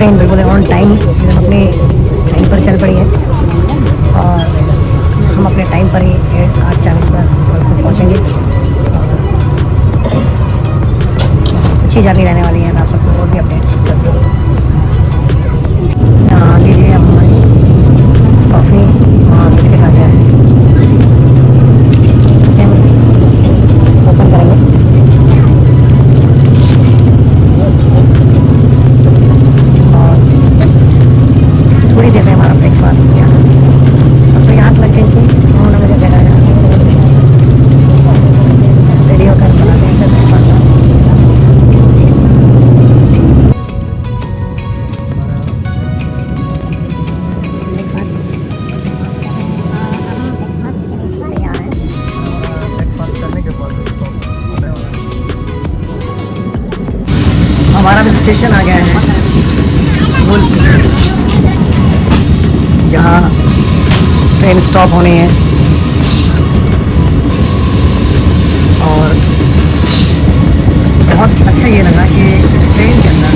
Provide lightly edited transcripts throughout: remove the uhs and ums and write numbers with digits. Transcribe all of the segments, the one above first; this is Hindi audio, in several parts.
ट्रेन बिल्कुल ऑन टाइम एकदम अपने टाइम पर चल पड़ी है और हम अपने टाइम पर ही 8:40 पर पहुँचेंगे। अच्छी जर्नी रहने वाली है। मैं आप सबको और भी अपडेट्स करता हूँ। यहाँ लीजिए आप हमारी कॉफ़ी और बिस्किट आ गया है। इसे हम ओपन करेंगे। और थोड़ी देर में हमारा ब्रेकफास्ट किया। अब तो याद लग गई थी, उन्होंने मुझे बताया रेडी होकर बनाते हैं ब्रेकफास्ट का। हमारा भी स्टेशन आ गया है यहाँ ट्रेन स्टॉप होनी है और बहुत अच्छा ये लगा कि इस ट्रेन के अंदर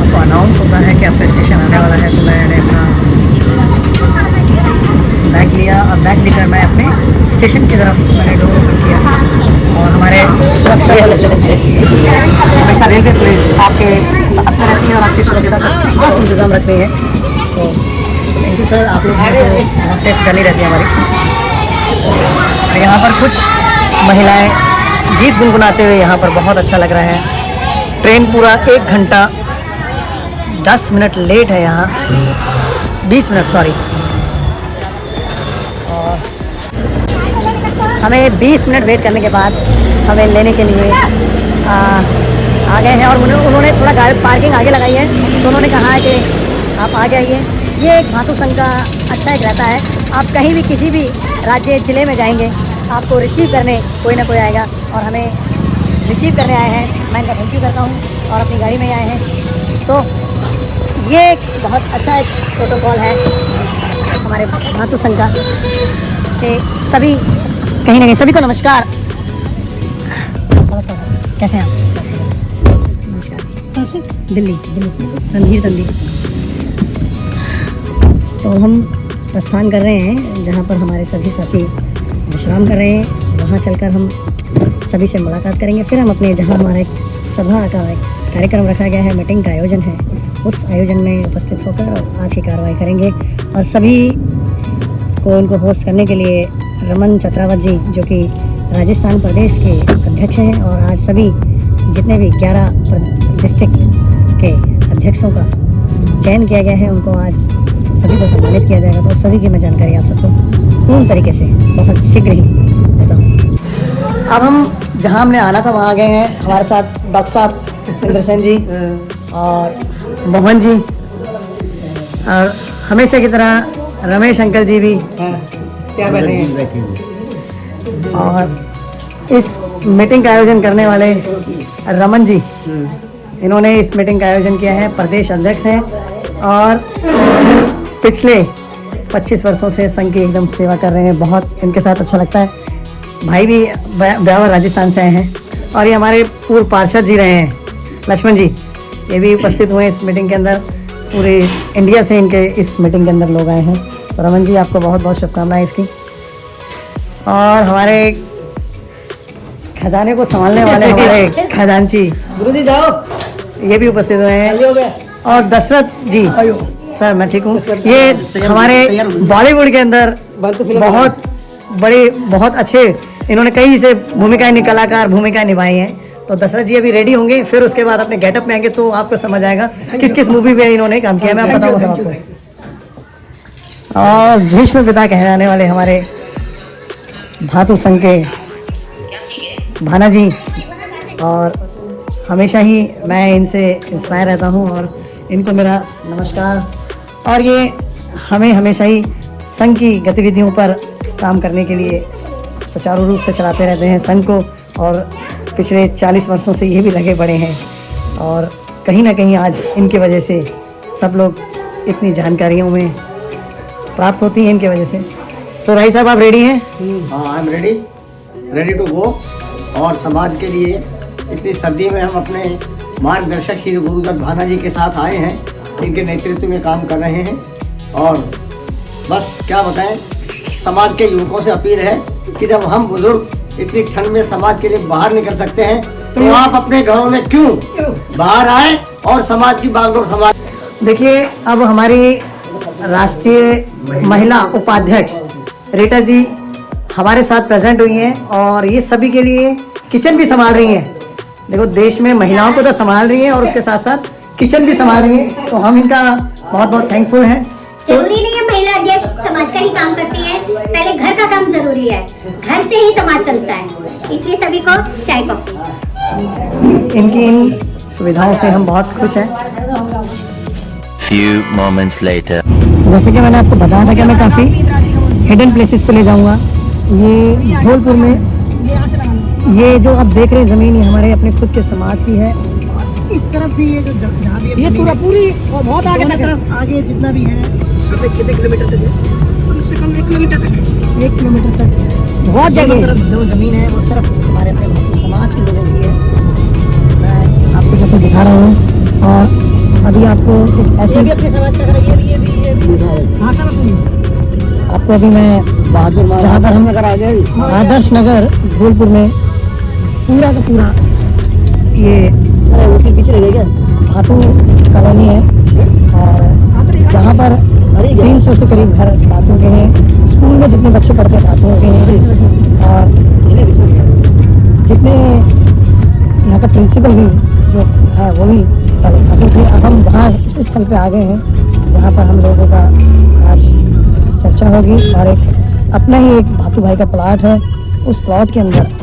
आपको अनाउंस होता है कि आपका स्टेशन आने वाला है। तो मैंने अपना बैग लिया और बैग लेकर मैं अपने स्टेशन की तरफ मैंने डोर ओपन किया और हमारे सुरक्षा हमेशा रेलवे पुलिस आपके साथ में रहती है और आपकी सुरक्षा का खास इंतज़ाम रखती है। तो थैंक यू सर, आप लोग तो बहुत सेफ जर्नी रहती है हमारी। और यहाँ पर कुछ महिलाएं गीत गुनगुनाते हुए यहाँ पर बहुत अच्छा लग रहा है। ट्रेन पूरा 1 घंटा 10 मिनट लेट है यहाँ, 20 मिनट सॉरी। और हमें 20 मिनट वेट करने के बाद हमें लेने के लिए आ गए हैं और उन्होंने थोड़ा गाड़ी पार्किंग आगे लगाई है। तो उन्होंने कहा है कि आप आगे आइए। ये एक भातु संघ का अच्छा एक रहता है, आप कहीं भी किसी भी राज्य ज़िले में जाएंगे आपको रिसीव करने कोई ना कोई आएगा और हमें रिसीव करने आए हैं। मैं इनका थैंक यू करता हूँ और अपनी गाड़ी में आए हैं। सो ये एक बहुत अच्छा एक प्रोटोकॉल है हमारे भातु संघ का कि सभी कहीं ना कहीं सभी को नमस्कार। नमस्कार सर, कैसे हैं आप? नमस्कार। दिल्ली से रणधीर तंदी। तो हम प्रस्थान कर रहे हैं जहाँ पर हमारे सभी साथी विश्राम कर रहे हैं। वहाँ चलकर हम सभी से मुलाकात करेंगे। फिर हम अपने जहाँ हमारा एक सभा का एक कार्यक्रम रखा गया है, मीटिंग का आयोजन है, उस आयोजन में उपस्थित होकर आज की कार्रवाई करेंगे। और सभी को उनको होस्ट करने के लिए रमन चतरावत जी जो कि राजस्थान प्रदेश के अध्यक्ष हैं और आज सभी जितने भी 11 डिस्ट्रिक्ट के अध्यक्षों का चयन किया गया है उनको आज सभी को सम्मानित किया जाएगा। तो सभी की मैं जानकारी आप सबको पूर्ण तरीके से बहुत शीघ्र ही देता हूँ। अब हम जहाँ हमने आना था वहाँ आ गए हैं। हमारे साथ डॉक्टर साहब इंद्र सेन जी और मोहन जी और हमेशा की तरह रमेश अंकल जी भी क्या बैठे हैं। और इस मीटिंग का आयोजन करने वाले रमन जी, इन्होंने इस मीटिंग का आयोजन किया है, प्रदेश अध्यक्ष हैं और पिछले 25 वर्षों से संघ की एकदम सेवा कर रहे हैं। बहुत इनके साथ अच्छा लगता है। भाई भी ब्यावर राजस्थान से आए हैं और ये हमारे पूर्व पार्षद जी रहे हैं लक्ष्मण जी, ये भी उपस्थित हुए इस मीटिंग के अंदर। पूरे इंडिया से इनके इस मीटिंग के अंदर लोग आए हैं। तो रमन जी आपको बहुत बहुत शुभकामनाएं इसकी। और हमारे खजाने को संभालने वाले हमारे खजांची गुरु जी जाओ, ये भी उपस्थित हुए हैं। और दशरथ जी सर, मैं ठीक हूँ। ये हमारे बॉलीवुड के अंदर बहुत बड़े बहुत अच्छे इन्होंने कई से भूमिकाएं कलाकार भूमिकाएं निभाई हैं। तो दशरथ जी अभी रेडी होंगे, फिर उसके बाद अपने गेटअप में आएंगे तो आपको समझ आएगा किस किस मूवी में इन्होंने काम किया। मैं बताऊंगा आपको। और भीष्म पिता कहलाने वाले हमारे भातु संघ के भाना जी, और हमेशा ही मैं इनसे इंस्पायर रहता हूँ और इनको मेरा नमस्कार। और ये हमें हमेशा ही संघ की गतिविधियों पर काम करने के लिए सुचारू रूप से चलाते रहते हैं संघ को, और पिछले 40 वर्षों से ये भी लगे पड़े हैं। और कहीं ना कहीं आज इनके वजह से सब लोग इतनी जानकारियों में प्राप्त होती हैं इनके वजह से। सो राही साहब आप रेडी हैं? हाँ, I am ready to go. और समाज के लिए इतनी सर्दी में हम अपने मार्गदर्शक श्री गुरुदत्त भाना जी के साथ आए हैं, इनके नेतृत्व में काम कर रहे हैं। और बस क्या बताएं, समाज के युवकों से अपील है कि जब हम बुजुर्ग इतनी ठंड में समाज के लिए बाहर निकल सकते हैं तो आप अपने घरों में क्यों बाहर आए और समाज की बागडोर समाज। देखिए, अब हमारी राष्ट्रीय महिला उपाध्यक्ष रीटा जी हमारे साथ प्रेजेंट हुई हैं और ये सभी के लिए किचन भी संभाल रही हैं। देखो, देश में महिलाओं को तो संभाल रही हैं और उसके साथ साथ किचन भी संभाल रही हैं, तो हम इनका बहुत बहुत थैंकफुल हैं। जरूरी नहीं है महिला अध्यक्ष समाज का ही काम करती है, पहले घर का काम जरूरी है, घर से ही समाज चलता है, इसलिए सभी को चाय कॉफी। इनकी इन सुविधाओं से हम बहुत खुश हैं। Few moments later. जैसे कि मैंने आपको बताया था कि मैं काफ़ी हिडन प्लेसेस पे ले जाऊंगा। ये धौलपुर में ये जो आप देख रहे हैं ज़मीन, ये हमारे अपने खुद के समाज की है। और इस तरफ भी ये जो जहाँ भी ये पूरी और बहुत आगे तरफ आगे जितना भी है, कितने किलोमीटर तक है? कम से कम 1 किलोमीटर तक है। 1 किलोमीटर तक बहुत जगह तरफ जो ज़मीन है वो सिर्फ हमारे अपने भातू समाज के लोगों की है। मैं आपको जैसे दिखा रहा हूँ और अभी आपको एक ऐसे भी अपने समाज का आपको अभी मैं बहादुर जहाँ पर हम नगर आ गए, आदर्श नगर धौलपुर में पूरा का पूरा ये पीछे रह गया भातू कॉलोनी है और यहाँ पर 300 से करीब घर भातू के हैं। स्कूल में जितने बच्चे पढ़ते हैं भातुओं के हैं और जितने यहाँ का प्रिंसिपल भी जो है वो भी भातू थे। अब हम वहाँ उसी स्थल पे आ गए हैं जहाँ पर हम लोगों का आज चर्चा होगी और एक अपना ही एक भातू भाई का प्लॉट है, उस प्लॉट के अंदर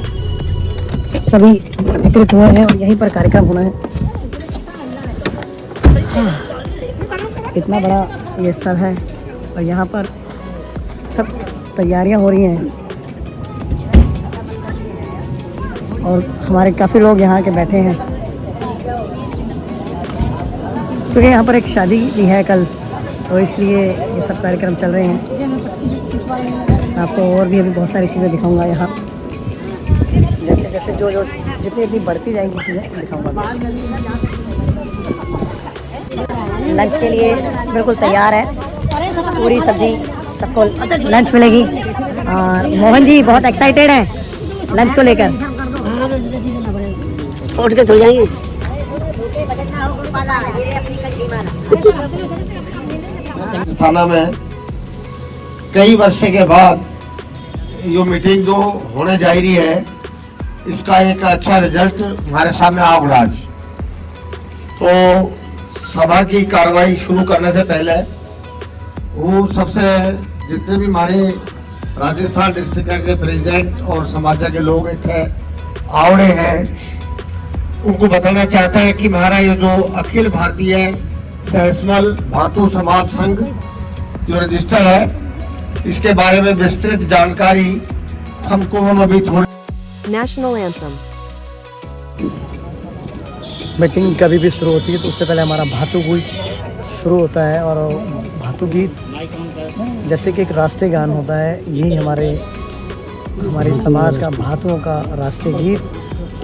सभी एकत्रित हुए हैं और यहीं पर कार्यक्रम होना है। इतना बड़ा ये स्थल है और यहाँ पर सब तैयारियां हो रही हैं और हमारे काफ़ी लोग यहाँ के बैठे हैं क्योंकि यहाँ पर एक शादी भी है कल, तो इसलिए ये सब कार्यक्रम चल रहे हैं। आपको और भी अभी बहुत सारी चीज़ें दिखाऊंगा यहाँ, जैसे जैसे जो जितनी इतनी बढ़ती जाएंगी चीज़ें दिखाऊंगा। लंच के लिए बिल्कुल तैयार है, पूरी सब्जी सबको लंच मिलेगी और मोहन जी बहुत एक्साइटेड हैं लंच को लेकर। उठ के धुल जाएंगे। थाना में कई वर्ष के बाद ये मीटिंग जो होने जा रही है, इसका एक अच्छा रिजल्ट हमारे सामने आ रहा है। तो सभा की कार्रवाई शुरू करने से पहले वो सबसे जितने भी हमारे राजस्थान डिस्ट्रिक्ट के प्रेसिडेंट और समाज के लोग इतने आवड़े हैं, उनको बताना चाहता है कि हमारा ये जो अखिल भारतीय सहसमल भातु समाज संघ जो रजिस्टर है, इसके बारे में विस्तृत जानकारी हम अभी थोड़ी। नेशनल एंथम मीटिंग कभी भी शुरू होती है तो उससे पहले हमारा भातु गीत शुरू होता है और भातु गीत जैसे कि एक राष्ट्रीय गान होता है, यही हमारे समाज का भातुओं का राष्ट्रीय गीत।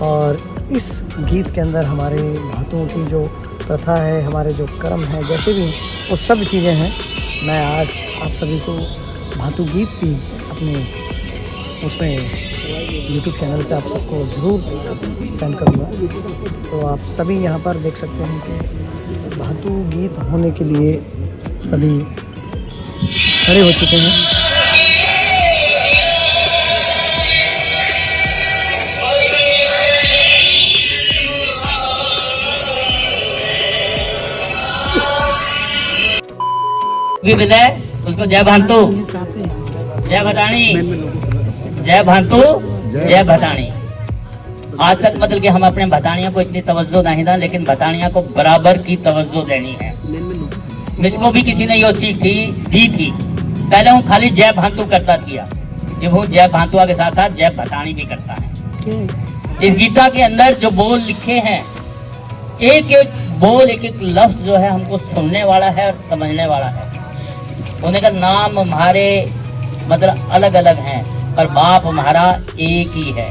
और इस गीत के अंदर हमारे भातुओं की जो प्रथा है, हमारे जो कर्म है, जैसे भी वो सब चीज़ें हैं। मैं आज आप सभी को भातु गीत भी अपने उसमें YouTube चैनल पे आप सबको ज़रूर सेंड करूँगा, तो आप सभी यहाँ पर देख सकते हैं कि भातु गीत होने के लिए सभी खड़े हो चुके हैं। विजय उसको जय भांतु, जय भटानी, जय भांतु, जय भटानी। आज तक मतलब कि हम अपने भटानियों को इतनी तवज्जो नहीं था, लेकिन भटानिया को बराबर की तवज्जो देनी है। मुझको भी किसी ने ये सीख दी थी। पहले हूँ खाली जय भांतु करता किया, जब हूँ जय भांतुआ के साथ साथ जय भटानी भी करता है। इस गीता के अंदर जो बोल लिखे हैं, एक एक बोल, एक एक लफ्ज जो है हमको सुनने वाला है और समझने वाला है। उन्हें का नाम हमारे मतलब अलग अलग हैं, पर बाप हमारा एक ही है।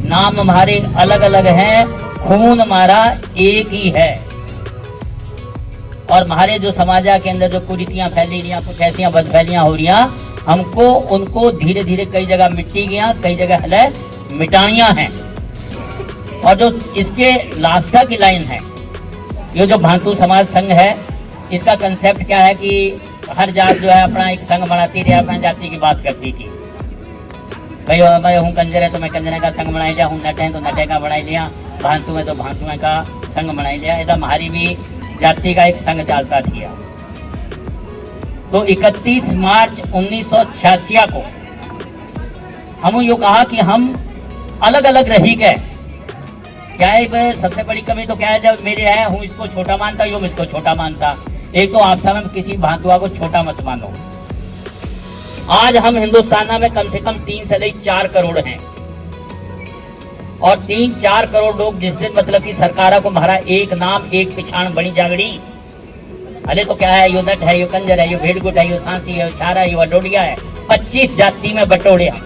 नाम हमारे अलग अलग हैं खून हमारा एक ही है। और हमारे जो समाज के अंदर जो कुरीतियां फैली रही, कुछ ऐसी बदफैलियां हो रही, हमको उनको धीरे धीरे कई जगह मिट्टी गया, कई जगह हले मिटानिया हैं। और जो इसके लास्ट की लाइन है, ये जो भांतु समाज संघ है, इसका कंसेप्ट क्या है कि हर जात जो है अपना एक संघ बनाती थी, अपनी जाति की बात करती थी। भाई मैं हूँ कंजर है तो मैं कंजर का संघ बना लिया, हूँ नट है तो नटे का बना लिया, भांतु है तो भांतु का संघ बना लिया। ऐसा हमारी भी जाति का एक संघ चलता था। तो 31 मार्च 1986 को हम यो कहा कि हम अलग अलग रही गए। क्या है सबसे बड़ी कमी तो क्या है, जब मेरे है हूँ इसको छोटा मानता, यो इसको छोटा मानता। एक तो आप सब में किसी भांतुआ को छोटा मत मानो। आज हम हिंदुस्तान में कम से कम 3 से लेकर 4 करोड़ हैं, और 3-4 करोड़ लोग जिस दिन मतलब कि सरकारों को हमारा एक नाम एक पिछाण बड़ी जागड़ी। अरे तो क्या है, यो नट है, यो कंजर है, यो भेड़गुट है, यो सांसी है, यो छारा है, यो अडोडिया है। 25 जाति में बटोड़े हम।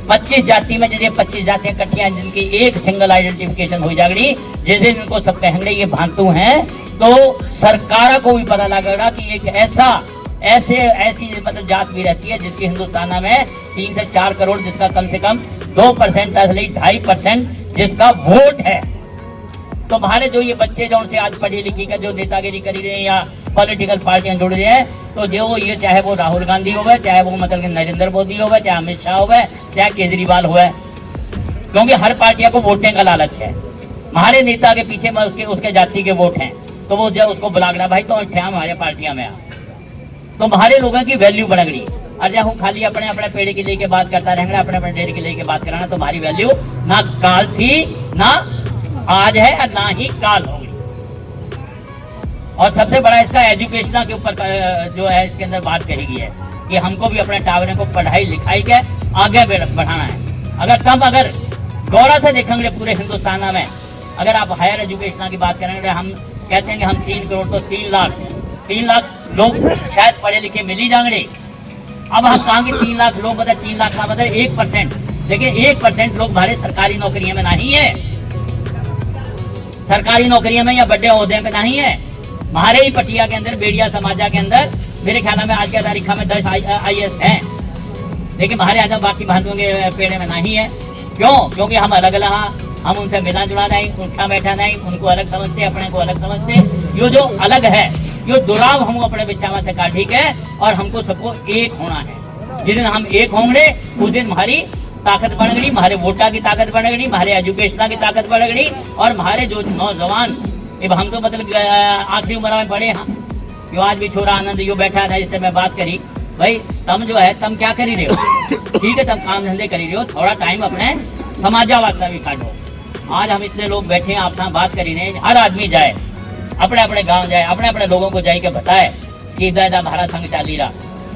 25 जाति में जैसे 25 जातियां इकट्ठियां जिनकी एक सिंगल आइडेंटिफिकेशन हुई जागड़ी। जिस दिन इनको सब कहेंगे ये भांतु हैं, तो सरकार को भी पता लगेगा कि एक ऐसी मतलब जात भी रहती है जिसकी हिंदुस्तान में 3 से 4 करोड़, जिसका कम से कम 2% 2.5% जिसका वोट है। तो हमारे जो ये बच्चे जो उनसे आज पढ़ी लिखी कर जो नेतागिरी करी रहे हैं या पॉलिटिकल पार्टियां जुड़ रही हैं, तो जो ये चाहे वो राहुल गांधी हो, चाहे वो मतलब नरेंद्र मोदी हो, चाहे अमित शाह हो, चाहे केजरीवाल हो, क्योंकि हर पार्टियां को वोटने का लालच है। हमारे नेता के पीछे में उसके जाति के वोट हैं, तो वो जब उसको बुला रहा भाई तो हमारे पार्टियां में आ, तो हमारे लोगों की वैल्यू बढ़ गई। और जब हम खाली अपने अपने पेड़ के लेके बात करता रहेंगे, अपने अपने डेढ़ के लेके बात कराना, तो हमारी वैल्यू ना काल थी, ना आज है, और ना ही काल होगी। और सबसे बड़ा इसका एजुकेशन के ऊपर जो है इसके अंदर बात कही गई है कि हमको भी अपने टावरे को पढ़ाई लिखाई के आगे बढ़ाना है। अगर गौरव से देखेंगे पूरे हिंदुस्तान में, अगर आप हायर एजुकेशन की बात करेंगे, हम कहते हैं कि हम 3 करोड़ तो 3 लाख लोग शायद पढ़े लिखे मिल ही जाएंगे। अब हम कहेंगे 3 लाख लोग, मतलब 3 लाख का मतलब 1%, लेकिन 1% लोग हमारे सरकारी नौकरियों में नहीं है, सरकारी नौकरियों में या बड़े ओहदे पे नहीं है। हमारे ही पटिया के अंदर, बेड़िया समाजा के अंदर मेरे ख्याल में आज के तारीख में 10 IAS हैं, लेकिन हमारे यहाँ बाकी भांतुओं के पेड़े में नहीं है। क्यों? क्योंकि हम अलग अलग, हम उनसे मिला जुला नहीं, उठा बैठा नहीं, उनको अलग समझते, अपने को अलग समझते। ये जो अलग है, ये दुराव हम अपने बिचावा से काटी है, और हमको सबको एक होना है। जिस दिन हम एक होंगे उस दिन हमारी ताकत बढ़ गई, हमारे वोटा की ताकत बढ़ गई, हमारे एजुकेशन की ताकत बढ़ गई, और हमारे जो नौजवान, हम तो मतलब आखिरी उम्र में बड़े हैं, जो आज भी छोरा आनंद यो बैठा था जिससे मैं बात करी, भाई तुम जो है तुम क्या करी रहे हो, ठीक है तुम काम धंधे करी रहे हो, थोड़ा टाइम अपने समाजा वास्ता भी काटो। आज हम इतने लोग बैठे हैं, आपसे बात करी रहे, हर आदमी जाए अपने अपने गांव जाए, अपने अपने लोगों को जाके बताए कि इधर हमारा संघ चाली रहा।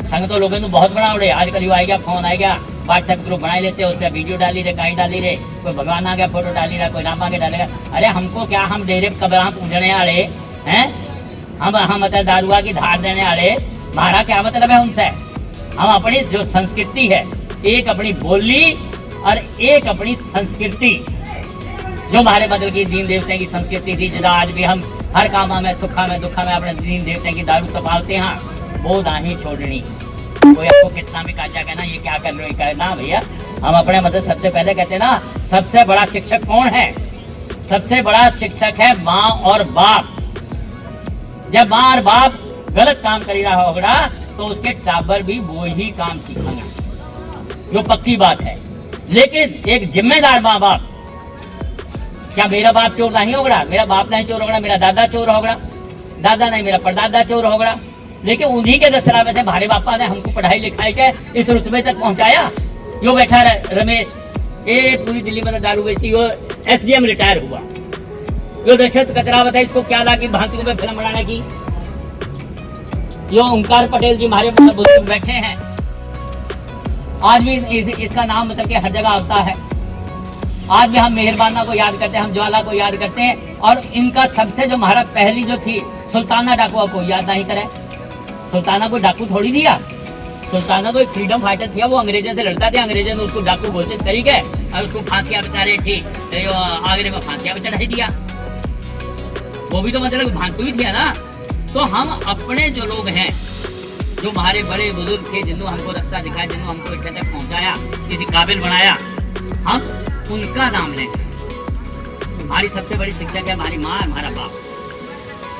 संघ तो लोगों ने बहुत बना उड़े, आजकल यो आ गया, फोन आ गया, व्हाट्सएप ग्रुप बना लेते हैं, उस पर वीडियो डाली रहे, कहीं डाली रहे, कोई भगवान आ गया फोटो डाली रहा, कोई राम आ गया डालेगा। अरे हमको क्या, हम डेरे कब्र पूजने वाले हैं, हम मतलब दारुआ की धार देने वाले, हमारा क्या मतलब है उनसे। हम अपनी जो संस्कृति है, एक अपनी बोली और एक अपनी संस्कृति, जो हमारे बदल की दीन देवते की संस्कृति थी, जिदा आज भी हम हर काम में, सुखा में, दुखा में अपने दीन देवते की दारू तपालते हैं, वो नहीं छोड़नी। कोई आपको कितना भी काचा कहना ये क्या कर रहे हो, कहना भैया हम अपने मतलब सबसे पहले कहते हैं ना, सबसे बड़ा शिक्षक कौन है? सबसे बड़ा शिक्षक है माँ और बाप। जब माँ और बाप गलत काम कर रहा होगा तो उसके टाबर भी वो ही काम सीखेंगे, जो पक्की बात है। लेकिन एक जिम्मेदार माँ बाप, क्या मेरा बाप चोर नहीं होगा, मेरा बाप नहीं चोर होगा, मेरा दादा चोर होगा, दादा नहीं मेरा परदादा चोर होगा, लेकिन उन्हीं के दसरा में से भारे बापा ने हमको पढ़ाई लिखाई के इस रुतबे तक पहुंचाया। यो बैठा रमेश, ये पूरी दिल्ली में दारू बेचती, यो SDM रिटायर हुआ। यो दशरथ कचरा बताए, इसको क्या लगी भांतियों में फिल्म बनाने की। यो ओंकार पटेल जी हमारे बुजुर्ग बैठे हैं, आज भी इसका नाम मतलब कि हर जगह आता है। आज भी हम मेहरबाना को याद करते हैं, हम ज्वाला को याद करते हैं, और इनका सबसे जो हमारा पहली जो थी सुल्ताना डाकुआ को याद नहीं करें। सुल्ताना को डाकू थोड़ी दिया, सुल्ताना तो एक फ्रीडम फाइटर थी, वो अंग्रेजों से लड़ता था, अंग्रेजों ने उसको डाकू घोषित करी गए, और उसको फांसियां बेचारे ठीक जो आगरे में फांसियां भी चढ़ा दिया, वो भी तो मतलब भांतु ही थी ना। तो हम अपने जो लोग हैं, जो हमारे बड़े बुजुर्ग थे, जिन्होंने हमको रास्ता दिखाया, जिन्होंने हमको इतने तक पहुंचाया, किसी काबिल बनाया, हम उनका नाम लें। हमारी सबसे बड़ी शिक्षक है हमारी माँ, हमारा बाप।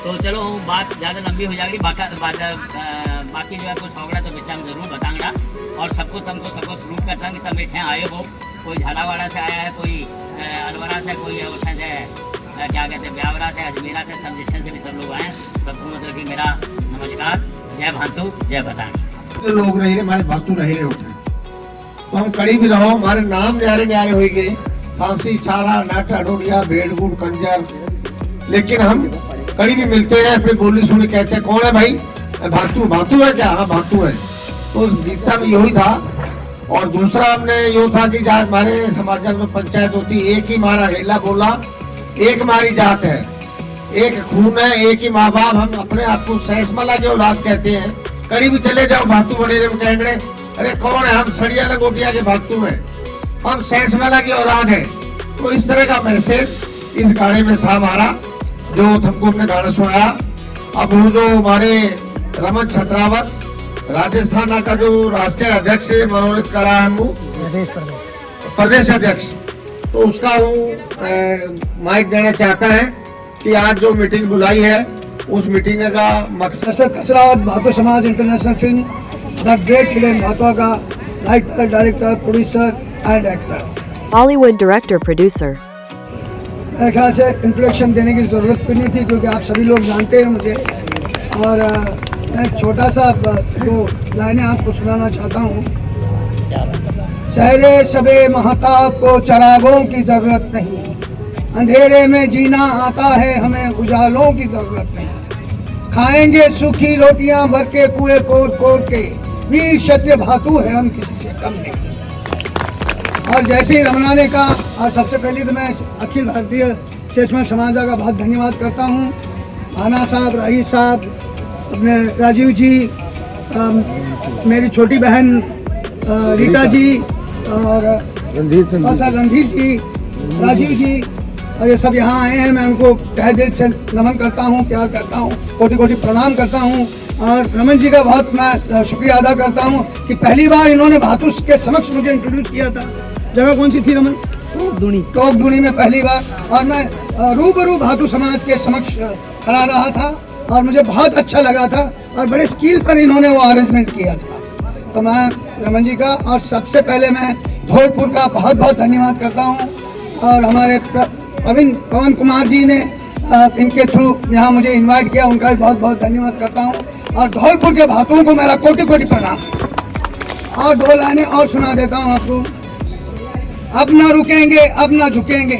तो चलो बात ज़्यादा लंबी हो जाएगी, बाकी जो है कुछ होगा तो बच्चा हम जरूर बताऊंगा। और सबको सलूट करता हूँ कि तब बैठे आए हो, कोई झालावाड़ा से आया है, कोई अलवरा से, कोई उठा से क्या कहते हैं ब्यावरा से, अजमेरा से, सब डिस्टेंस से भी सब लोग आए। सबको मतलब कि मेरा नमस्कार, जय भांतु जय भतानी। जो लोग रहे हमारे भातु रहे उठे, तो हम कड़ी भी रहो, हमारे नाम न्यारे न्यारे हो गए, सांसी चारा नाटा डोडिया भेड़ गुड़ कंजर, लेकिन हम कड़ी भी मिलते हैं, अपनी बोली सुनी कहते हैं कौन है भाई, भातु भातु है क्या, हाँ भातु है। तो गीता में यही था। और दूसरा हमने यो था कि जहाँ हमारे समाज में जो पंचायत होती, एक ही मारा हेला बोला, एक मारी जात है, एक खून है, एक ही माँ बाप। हम अपने आप को सहसमला के औलाद कहते हैं। कड़ी भी चले जाओ भातु बनेरे में कहेंगे अरे कौन है, हम सड़िया लंगोटिया के भातु हैं, हम सहसमला की औलाद है। तो इस तरह का मैसेज इस गाने में था हमारा, जो हमको हमने गाना सुनाया। अब वो जो हमारे रमन छत्रावत राजस्थान का जो राष्ट्रीय अध्यक्ष मनोनीत करा है, वो प्रदेश अध्यक्ष, तो उसका वो माइक देना चाहता है कि आज जो मीटिंग बुलाई है, उस मीटिंग का मकसद खसरावत भातु समाज international film the great hidden Bhatua का writer, director, producer and actor, Bollywood director producer. मेरे ख्याल से इंट्रोडक्शन देने की ज़रूरत भी नहीं थी, क्योंकि आप सभी लोग जानते हैं मुझे। और मैं छोटा सा जो लाइनें आपको सुनाना चाहता हूँ। शहरे सबे महताब को चरागों की ज़रूरत नहीं, अंधेरे में जीना आता है हमें, उजालों की ज़रूरत नहीं। खाएंगे सूखी रोटियां भर के कुएं कोर कोर के, वीर क्षत्रिय भातु है हम, किसी से कम नहीं। और जैसे ही रमना ने कहा, और सबसे पहले तो मैं अखिल भारतीय शेषमल समाज का बहुत धन्यवाद करता हूँ। भाना साहब, राही साहब, अपने राजीव जी, मेरी छोटी बहन रीटा जी, और रणधीर जी, राजीव जी, और ये सब यहाँ आए हैं। मैं उनको तहे दिल से नमन करता हूँ, प्यार करता हूँ, कोटि कोटि प्रणाम करता हूँ। और रमन जी का बहुत मैं शुक्रिया अदा करता हूँ कि पहली बार इन्होंने भातु के समक्ष मुझे इंट्रोड्यूस किया था। जगह कौन सी थी रमन? टोक दूनी में पहली बार। और मैं रूबरू भातु समाज के समक्ष खड़ा रहा था और मुझे बहुत अच्छा लगा था, और बड़े स्किल पर इन्होंने वो अरेंजमेंट किया था। तो मैं रमन जी का और सबसे पहले मैं धौलपुर का बहुत बहुत धन्यवाद करता हूँ। और हमारे पवन कुमार जी ने इनके थ्रू यहाँ मुझे इनवाइट किया, उनका भी बहुत बहुत धन्यवाद करता हूँ। और धौलपुर के भातुओं को मेरा कोटि कोटि प्रणाम। और दो लाइनें और सुना देता हूँ आपको। अब ना रुकेंगे, अब ना झुकेंगे,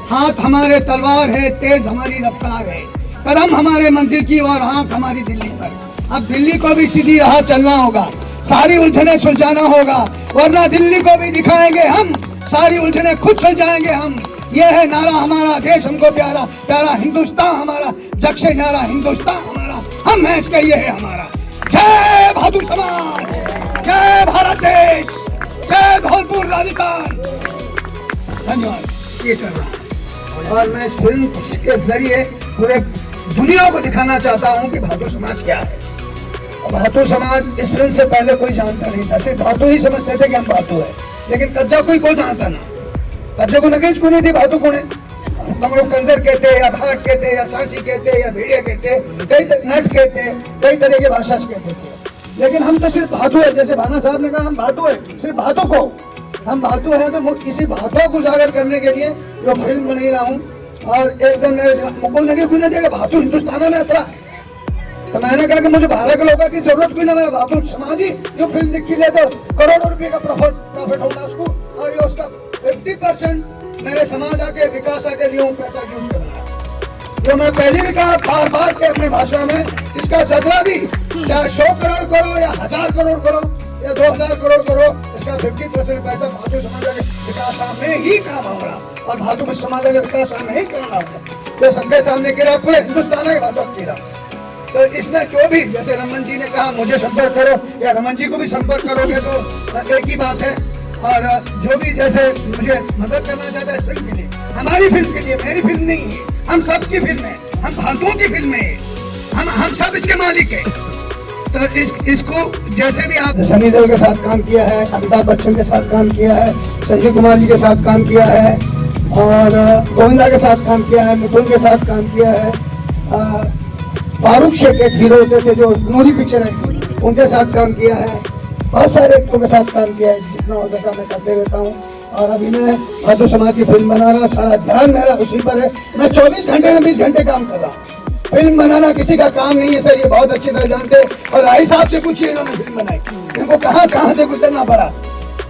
हाथ हमारे तलवार है, तेज हमारी रफ्तार है, कदम हमारे मंजिल की और आंख हमारी दिल्ली पर। अब दिल्ली को भी सीधी राह चलना होगा, सारी उलझने सुलझाना होगा, वरना दिल्ली को भी दिखाएंगे हम, सारी उलझने खुद सुलझाएंगे हम। ये है नारा हमारा, देश हमको प्यारा, प्यारा हिंदुस्तान हमारा, जग से न्यारा हिंदुस्तान हमारा, हम हैं इसके, ये है हमारा। जय भातु समाज, जय भारत देश, जय धौलपुर राजस्थान। धन्यवाद। ये कर रहा हूँ और मैं इस फिल्म के जरिए पूरे दुनिया को दिखाना चाहता हूँ कि भातु समाज क्या है। भातु समाज इस फिल्म से पहले कोई जानता नहीं था, सिर्फ भातु ही समझते थे कि हम भातु है, लेकिन कच्चा कोई को जानता ना। कच्चे को नगेज को नहीं थी भातु को, हम लोग कंजर कहते या भाट कहते या सांसी कहते या भेड़िया कहते, कई नट कहते, कई तरह की भाषा से कहते थे, लेकिन हम तो सिर्फ भातु है। जैसे भाना साहब ने कहा हम भातु है, सिर्फ भातु को हम भातु हैं। तो इसी भातुओं को उजागर करने के लिए जो फिल्म बना रहा हूँ। और एकदम मुकुल नगे कोई नहीं देगा, भातु हिंदुस्तान में अतरा। तो मैंने कहा कि मुझे भारत के लोगों की जरूरत कोई ना, मेरा भातु समाज ही जो फिल्म दिखी ले तो करोड़ों रुपए का प्रॉफिट होगा उसको, और ये उसका 50% मेरे समाज आके विकास आके लिए पैसा यूज करना। जो मैं पहले भी कहा बार बार के अपने भाषा में, इसका जगला भी चाहे 100 करोड़ करो या 1000 करोड़ करो या 2000 करोड़ करो, इसका 50% पैसा भातु समाज के विकास में ही काम होगा, और भातु समाज के विकास में ही करना होगा। जो सबके सामने गिरा पूरे हिंदुस्तान के भातु गिरा। तो इसमें जो भी, जैसे रमन जी ने कहा मुझे संपर्क करो या रमन जी को भी संपर्क करोगे तो एक ही बात है। और जो भी जैसे मुझे मदद करना चाहता है फिल्म के लिए, हमारी फिल्म के लिए, मेरी फिल्म नहीं है, हम सबकी फिल्म है, हम भारतीयों की फिल्म है, हम सब इसके मालिक हैं। तो इसको जैसे भी आप सनी देओल के साथ काम किया है, अमिताभ बच्चन के साथ काम किया है, संजय कुमार जी के साथ काम किया है, और गोविंदा के साथ काम किया है, मिथुन के साथ काम किया है, फारूक शेख एक हीरो होते थे जो नूरी पिक्चर है उनके साथ काम किया है, बहुत सारे एक्टरों के साथ काम किया है, जितना हो सका मैं करते रहता हूँ। और अभी मैं बौद्ध समाज की फिल्म बना रहा, सारा ध्यान मेरा उसी पर है। मैं 24 घंटे में 20 घंटे काम कर रहा हूँ। फिल्म बनाना किसी का काम नहीं है सर, ये बहुत अच्छी तरह जानते हैं। और राय साहब से पूछिए इन्होंने फिल्म बनाई, इनको कहाँ से गुजरना पड़ा।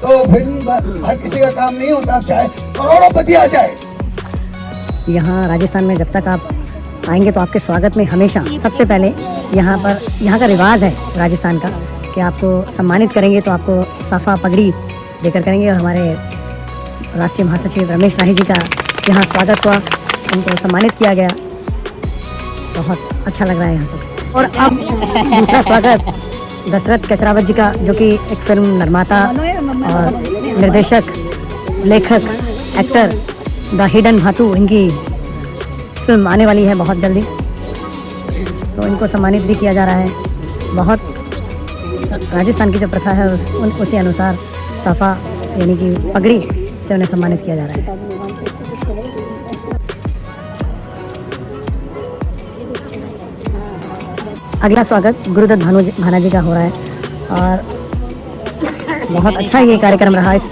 तो फिल्म हर किसी का काम नहीं होता, चाहे करोड़ोंपति आ जाए। यहाँ राजस्थान में जब तक आप आएंगे तो आपके स्वागत में हमेशा सबसे पहले यहाँ का रिवाज है राजस्थान का कि आपको सम्मानित करेंगे तो आपको साफा पगड़ी देकर करेंगे। और हमारे राष्ट्रीय महासचिव रमेश राही जी का यहाँ स्वागत हुआ, उनको सम्मानित किया गया, बहुत अच्छा लग रहा है यहाँ पर। और अब दूसरा स्वागत दशरथ कचरावत जी का, जो कि एक फिल्म निर्माता और निर्देशक, लेखक, एक्टर, द हिडन भातू, इनकी फिल्म आने वाली है बहुत जल्दी, तो इनको सम्मानित भी किया जा रहा है। बहुत राजस्थान की जो प्रथा है उसी अनुसार साफा यानी कि पगड़ी से उन्हें सम्मानित किया जा रहा है। अगला स्वागत गुरुदत्त भाना जी का हो रहा है और बहुत अच्छा ये कार्यक्रम रहा इस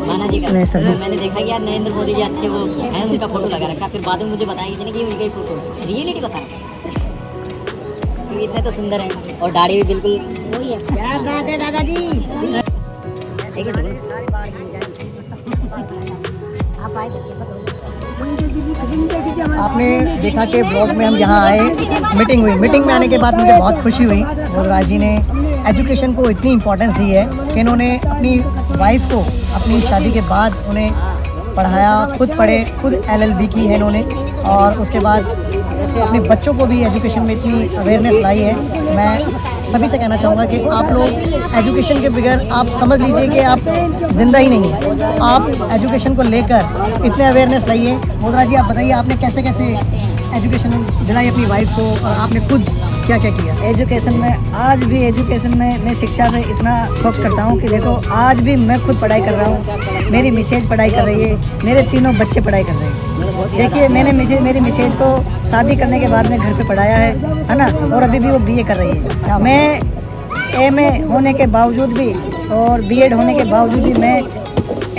भाना जी का। में सभी। मैंने देखा कि यार नरेंद्र मोदी जी अच्छे वो हैं, उनका फोटो लगा रखा, फिर बाद में मुझे बताया किसी ने कि उनका ही फोटो है। रियलिटी बता क्योंकि इतने तो सुंदर हैं और दाढ़ी भी बिल्कुल वही है। क्या बात है दादाजी। आपने देखा कि ब्लॉग में हम यहाँ आए, मीटिंग हुई, मीटिंग में आने के बाद मुझे बहुत खुशी हुई। बोलराज जी ने एजुकेशन को इतनी इम्पोर्टेंस दी है कि इन्होंने अपनी वाइफ को अपनी शादी के बाद उन्हें पढ़ाया, खुद पढ़े, खुद LLB की है इन्होंने, और उसके बाद अपने बच्चों को भी एजुकेशन में इतनी अवेयरनेस लाई है। मैं सभी से कहना चाहूँगा कि आप लोग एजुकेशन के बगैर आप समझ लीजिए कि आप जिंदा ही नहीं हैं। आप एजुकेशन को लेकर इतने अवेयरनेस लाइए। बोलराज जी, आप बताइए आपने कैसे कैसे एजुकेशन दिलाई अपनी वाइफ को, और आपने खुद क्या क्या किया एजुकेशन में? आज भी एजुकेशन में मैं शिक्षा में इतना फोकस करता हूँ कि देखो आज भी मैं खुद पढ़ाई कर रहा हूँ, मेरी मिसेज पढ़ाई कर रही है, मेरे तीनों बच्चे पढ़ाई कर रहे हैं। देखिए मैंने मेरी मिसेज को शादी करने के बाद में घर पे पढ़ाया है ना, और अभी भी वो BA कर रही है। मैं MA होने के बावजूद भी और B.Ed होने के बावजूद भी मैं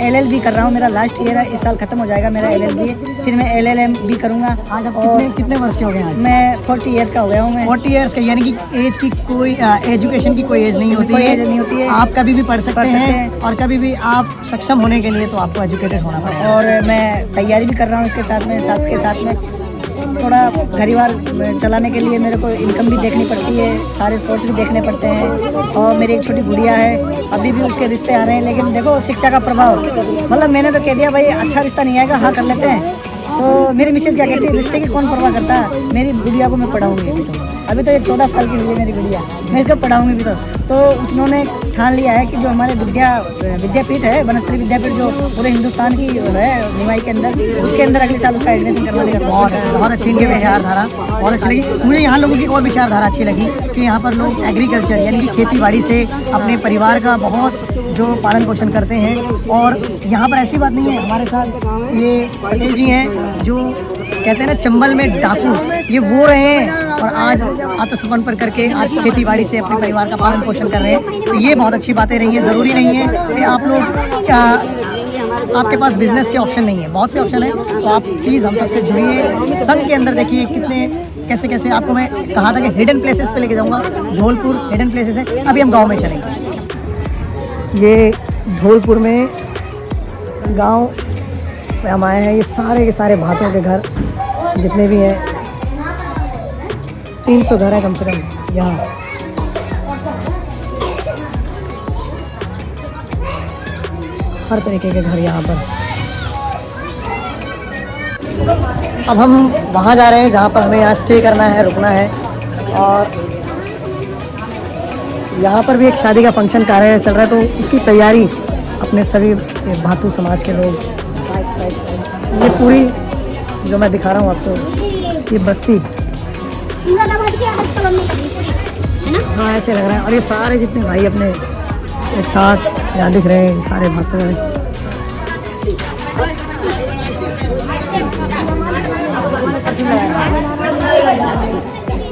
LLB कर रहा हूँ। मेरा लास्ट ईयर है, इस साल खत्म हो जाएगा मेरा LLB, फिर मैं LLM भी करूँगा। आज आप और कितने वर्ष के हो गए आज? मैं 40 इयर्स का हो गया हूँ। मैं 40 इयर्स का, यानी कि एज की कोई एजुकेशन की कोई एज नहीं होती कोई है। एज नहीं होती है। आप कभी भी पढ़ सकते हैं हैं, और कभी भी आप सक्षम होने के लिए तो आपको एजुकेटेड होना पड़ेगा। और मैं तैयारी भी कर रहा हूँ इसके साथ में थोड़ा परिवार चलाने के लिए मेरे को इनकम भी देखनी पड़ती है, सारे सोर्स भी देखने पड़ते हैं। और मेरी एक छोटी गुड़िया है, अभी भी उसके रिश्ते आ रहे हैं, लेकिन देखो शिक्षा का प्रभाव, मतलब मैंने तो कह दिया भाई अच्छा रिश्ता नहीं आएगा, हाँ कर लेते हैं। तो मेरी मिसेज क्या कहती है, रिश्ते की कौन परवाह करता है, मेरी गुड़िया को मैं पढ़ाऊँगी। अभी तो ये 14 साल की हुई है मेरी गुड़िया, मैं इसको पढ़ाऊँगी भी। तो उन्होंने ठान लिया है कि जो हमारे विद्यापीठ है, वनस्थली विद्यापीठ, जो पूरे हिंदुस्तान की है निवाई के अंदर, उसके अंदर अगले साल उसका एडमिशन करवाने का बहुत अच्छी इनकी विचारधारा, बहुत अच्छी लगी मुझे। यहाँ लोगों की और विचारधारा अच्छी लगी कि यहाँ पर लोग एग्रीकल्चर यानी कि खेती बाड़ी से अपने परिवार का बहुत जो पालन पोषण करते हैं। और यहाँ पर ऐसी बात नहीं है, हमारे साथ ये पटेल जी हैं जो कहते हैं ना चंबल में डाकू, ये वो रहे हैं और आज आत्मसमर्पण करके आज खेती बाड़ी से अपने परिवार का पालन पोषण कर रहे हैं। तो ये बहुत अच्छी बातें रही हैं। ज़रूरी नहीं है कि आप लोग आपके पास बिजनेस के ऑप्शन नहीं है, बहुत से ऑप्शन है। तो आप प्लीज़ हम सबसे जुड़िए। संघ के अंदर देखिए कितने कैसे कैसे, आपको मैं कहा था कि हिडन प्लेसेस पे लेके जाऊँगा। धौलपुर हिडन प्लेसेस है। अभी हम गाँव में चलेंगे। ये धौलपुर में गाँव पे हम आए हैं। ये सारे के सारे भातों के घर जितने भी हैं, 300 घर है कम से कम यहाँ। हर तरीके के घर यहाँ पर। अब हम वहाँ जा रहे हैं जहाँ पर हमें यहाँ स्टे करना है, रुकना है। और यहाँ पर भी एक शादी का फंक्शन कार्य चल रहा है, तो उसकी तैयारी अपने सभी भातु समाज के लोग। ये पूरी जो मैं दिखा रहा हूँ आपको, ये बस्ती, हाँ ऐसे लग रहा है। और ये सारे जितने भाई अपने एक साथ यहाँ दिख रहे हैं, सारे भातु हैं।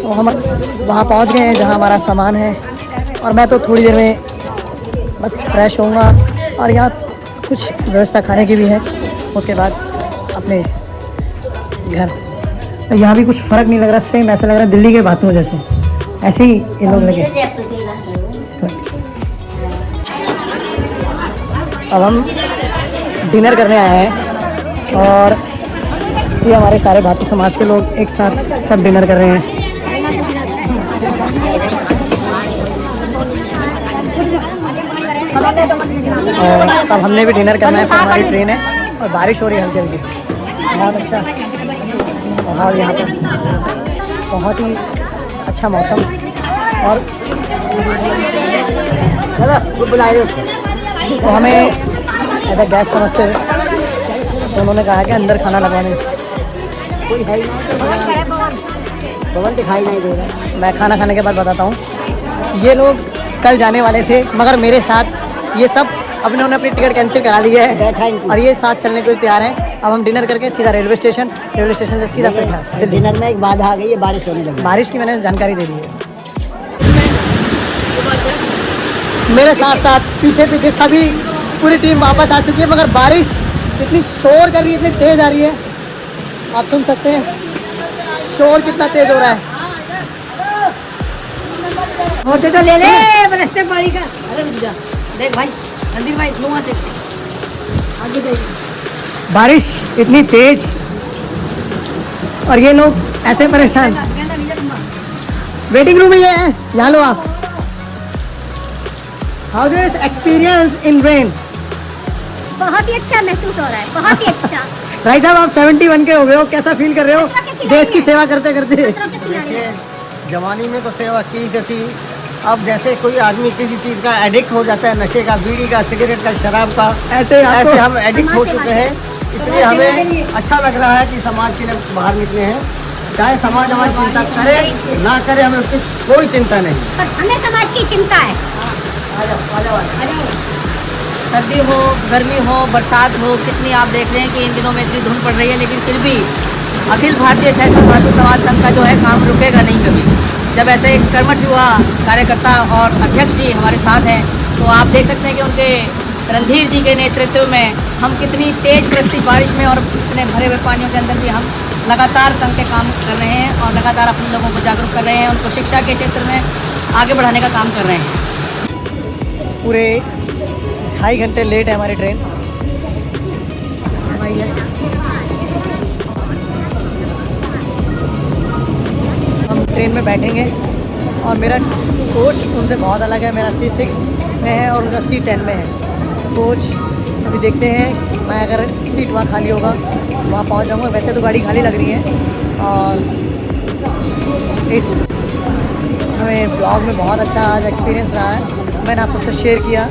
तो हम वहाँ पहुँच गए हैं जहाँ हमारा सामान है, और मैं तो थोड़ी देर में बस फ्रेश होऊंगा, और यहाँ कुछ व्यवस्था खाने की भी है, उसके बाद अपने घर। तो यहाँ भी कुछ फ़र्क नहीं लग रहा, सेम ऐसा लग रहा है दिल्ली के भातुओं जैसे, ऐसे ही ये लोग लगे। अब हम डिनर करने आए हैं, और ये हमारे सारे भातु समाज के लोग एक साथ सब डिनर कर रहे हैं। और तब हमने भी डिनर करना है, फिर हमारी ट्रेन है, और बारिश हो रही है हल्की हल्की, बहुत अच्छा माहौल यहाँ पर, बहुत ही अच्छा मौसम। और तो हमें ऐसा गैस समझते थे, तो उन्होंने कहा कि अंदर खाना लगवाने कोई है ही नहीं, भवन दिखाई नहीं दे रहा। मैं खाना खाने के बाद बताता हूँ। ये लोग कल जाने वाले थे, मगर मेरे साथ ये सब उन्होंने अपनी टिकट कैंसिल करा ली है, और ये साथ चलने के लिए तैयार हैं। अब हम डिनर करके सीधा रेलवे स्टेशन से सीधा फिर घर। डिनर में एक बाधा आ गई है, बारिश होने लगी। बारिश की मैंने जानकारी दे दी है। मेरे साथ साथ पीछे पीछे सभी पूरी टीम वापस आ चुकी है, मगर बारिश इतनी शोर कर रही है, इतनी तेज आ रही है, आप सुन सकते हैं शोर कितना तेज हो रहा है। होते तो ले ले बरसते पानी का। अरे देख भाई, रणधीर भाई नुआ से आगे जाइए। बारिश इतनी तेज, और ये लोग ऐसे परेशान। वेटिंग रूम ही है, यहाँ लो आप। How do you experience in rain? बहुत ही अच्छा महसूस हो रहा है, बहुत ही अच्छा। भाई साहब आप 71 के हो गए हो, कैसा फील कर रहे हो देश की सेवा करते करते? देखिए, जवानी में तो सेवा की से थी, अब जैसे कोई आदमी किसी चीज़ का एडिक्ट हो जाता है, नशे का, बीड़ी का, सिगरेट का, शराब का, ऐसे हम एडिक्ट हो चुके हैं। इसलिए हमें अच्छा लग रहा है कि समाज के लिए बाहर निकले हैं। चाहे समाज हमारी चिंता करे ना करे, हमें उसकी कोई चिंता नहीं, पर हमें समाज की चिंता है। सर्दी हो, गर्मी हो, बरसात हो, कितनी आप देख रहे हैं कि इन दिनों में इतनी धुंध पड़ रही है, लेकिन फिर भी अखिल भारतीय सहस्त्र भातु समाज संघ का जो है काम रुकेगा नहीं कभी। जब ऐसे एक कर्मठ युवा कार्यकर्ता और अध्यक्ष जी हमारे साथ हैं, तो आप देख सकते हैं कि उनके रणधीर जी के नेतृत्व में हम कितनी तेज बरसती बारिश में और इतने भरे हुए पानियों के अंदर भी हम लगातार संघ के काम कर रहे हैं, और लगातार अपने लोगों को जागरूक कर रहे हैं, उनको शिक्षा के क्षेत्र में आगे बढ़ाने का काम कर रहे हैं। पूरे 2.5 घंटे लेट है हमारी ट्रेन। हम ट्रेन में बैठेंगे, और मेरा कोच उनसे बहुत अलग है। मेरा C6 में है और उनका C10 में है कोच। अभी देखते हैं, मैं अगर सीट वहाँ खाली होगा वहाँ पहुँच जाऊँगा। वैसे तो गाड़ी खाली लग रही है, और इस हमें ब्लॉग में बहुत अच्छा आज एक्सपीरियंस रहा है, मैंने आप सबसे शेयर किया।